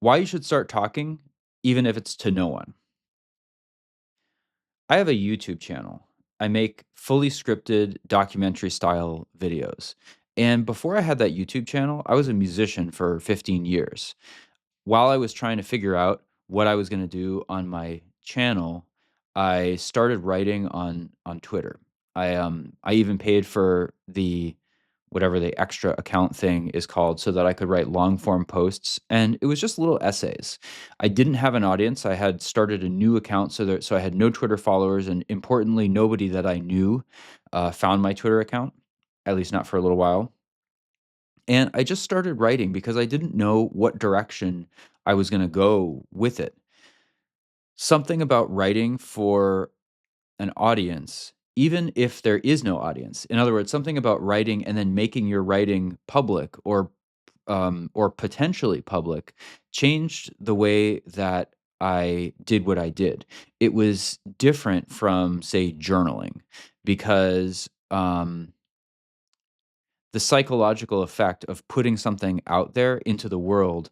Why you should start talking, even if it's to no one. I have a YouTube channel. I make fully scripted documentary style videos. And before I had that YouTube channel, I was a musician for 15 years. While I was trying to figure out what I was going to do on my channel, I started writing on Twitter. I even paid for the whatever the extra account thing is called so that I could write long form posts, and it was just little essays. I didn't have an audience. I had started a new account so I had no Twitter followers, and importantly nobody that I knew found my Twitter account, at least not for a little while. And I just started writing because I didn't know what direction I was going to go with it. Something about writing for an audience, even if there is no audience. In other words, something about writing and then making your writing public or potentially public changed the way that I did what I did. It was different from, say, journaling because the psychological effect of putting something out there into the world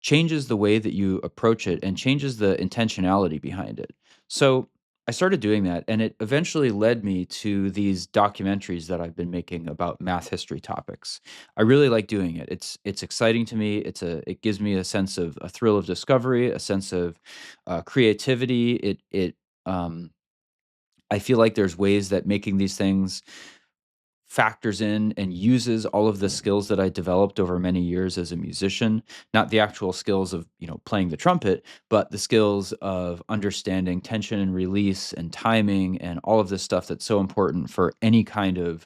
changes the way that you approach it and changes the intentionality behind it. So I started doing that, and it eventually led me to these documentaries that I've been making about math history topics. I really like doing it. It's exciting to me. It gives me a sense of a thrill of discovery, a sense of creativity. Um, I feel like there's ways that making these things factors in and uses all of the skills that I developed over many years as a musician, not the actual skills of, playing the trumpet, but the skills of understanding tension and release and timing and all of this stuff that's so important for any kind of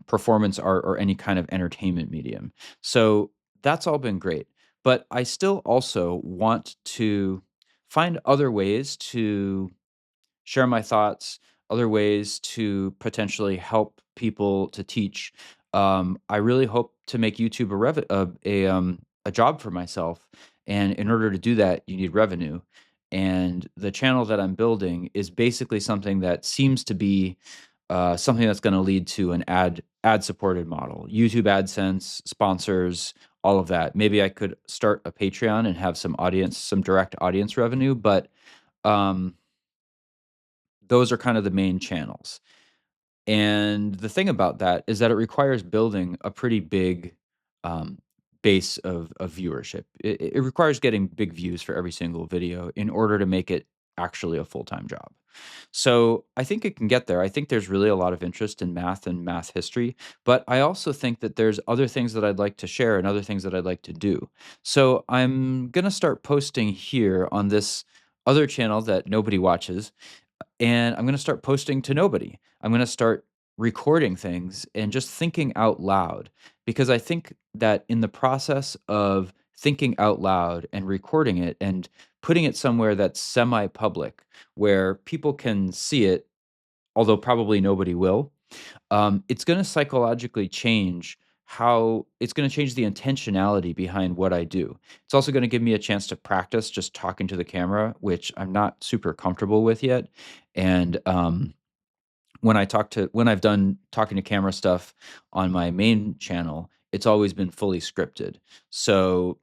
performance art or any kind of entertainment medium. So that's all been great. But I still also want to find other ways to share my thoughts, other ways to potentially help people to teach. I really hope to make YouTube a job for myself, and in order to do that, you need revenue. And the channel that I'm building is basically something that seems to be something that's going to lead to an ad supported model, YouTube AdSense, sponsors, all of that. Maybe I could start a Patreon and have some direct audience revenue, but um, those are kind of the main channels. And the thing about that is that it requires building a pretty big um, base of viewership. It requires getting big views for every single video in order to make it actually a full time job. So I think it can get there. I think there's really a lot of interest in math and math history, but I also think that there's other things that I'd like to share and other things that I'd like to do. So I'm going to start posting here on this other channel that nobody watches, and I'm gonna start posting to nobody. I'm gonna start recording things and just thinking out loud, because I think that in the process of thinking out loud and recording it and putting it somewhere that's semi-public, where people can see it, although probably nobody will, it's gonna psychologically change how it's gonna change the intentionality behind what I do. It's also gonna give me a chance to practice just talking to the camera, which I'm not super comfortable with yet. And when I've done talking to camera stuff on my main channel, it's always been fully scripted. So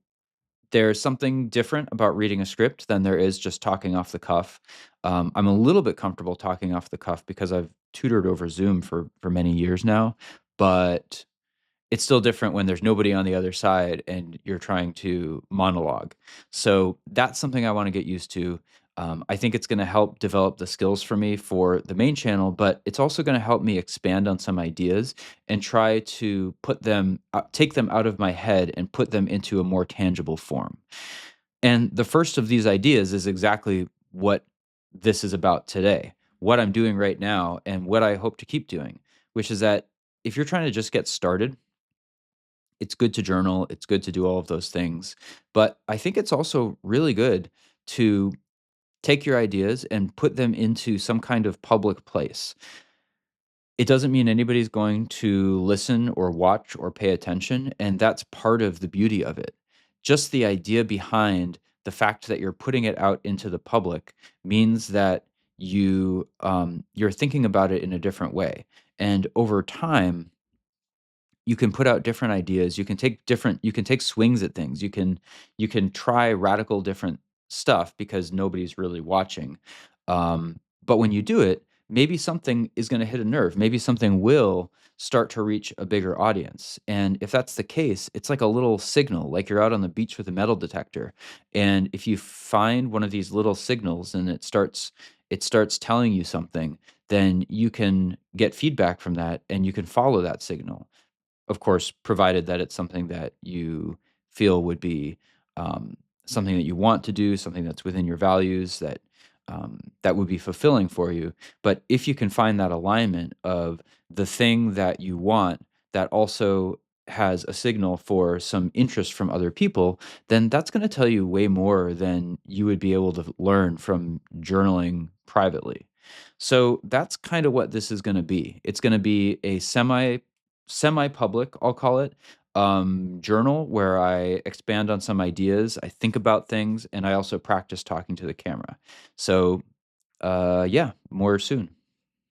there's something different about reading a script than there is just talking off the cuff. I'm a little bit comfortable talking off the cuff because I've tutored over Zoom for many years now, but it's still different when there's nobody on the other side and you're trying to monologue. So that's something I want to get used to. I think it's going to help develop the skills for me for the main channel, but it's also going to help me expand on some ideas and try to take them out of my head and put them into a more tangible form. And the first of these ideas is exactly what this is about today, what I'm doing right now, and what I hope to keep doing, which is that if you're trying to just get started, it's good to journal, it's good to do all of those things, but I think it's also really good to take your ideas and put them into some kind of public place. It doesn't mean anybody's going to listen or watch or pay attention, and that's part of the beauty of it. Just the idea behind the fact that you're putting it out into the public means that you're thinking about it in a different way, and over time you can put out different ideas, you can take swings at things, you can try radical different stuff because nobody's really watching. But when you do it, maybe something is gonna hit a nerve, maybe something will start to reach a bigger audience, and if that's the case, it's like a little signal, like you're out on the beach with a metal detector, and if you find one of these little signals and it starts telling you something, then you can get feedback from that and you can follow that signal. Of course, provided that it's something that you feel would be, um, something that you want to do, something that's within your values, that would be fulfilling for you. But if you can find that alignment of the thing that you want that also has a signal for some interest from other people, then that's gonna tell you way more than you would be able to learn from journaling privately. So that's kinda what this is gonna be. It's gonna be a semi-public, I'll call it, journal where I expand on some ideas, I think about things, and I also practice talking to the camera. So, yeah, more soon.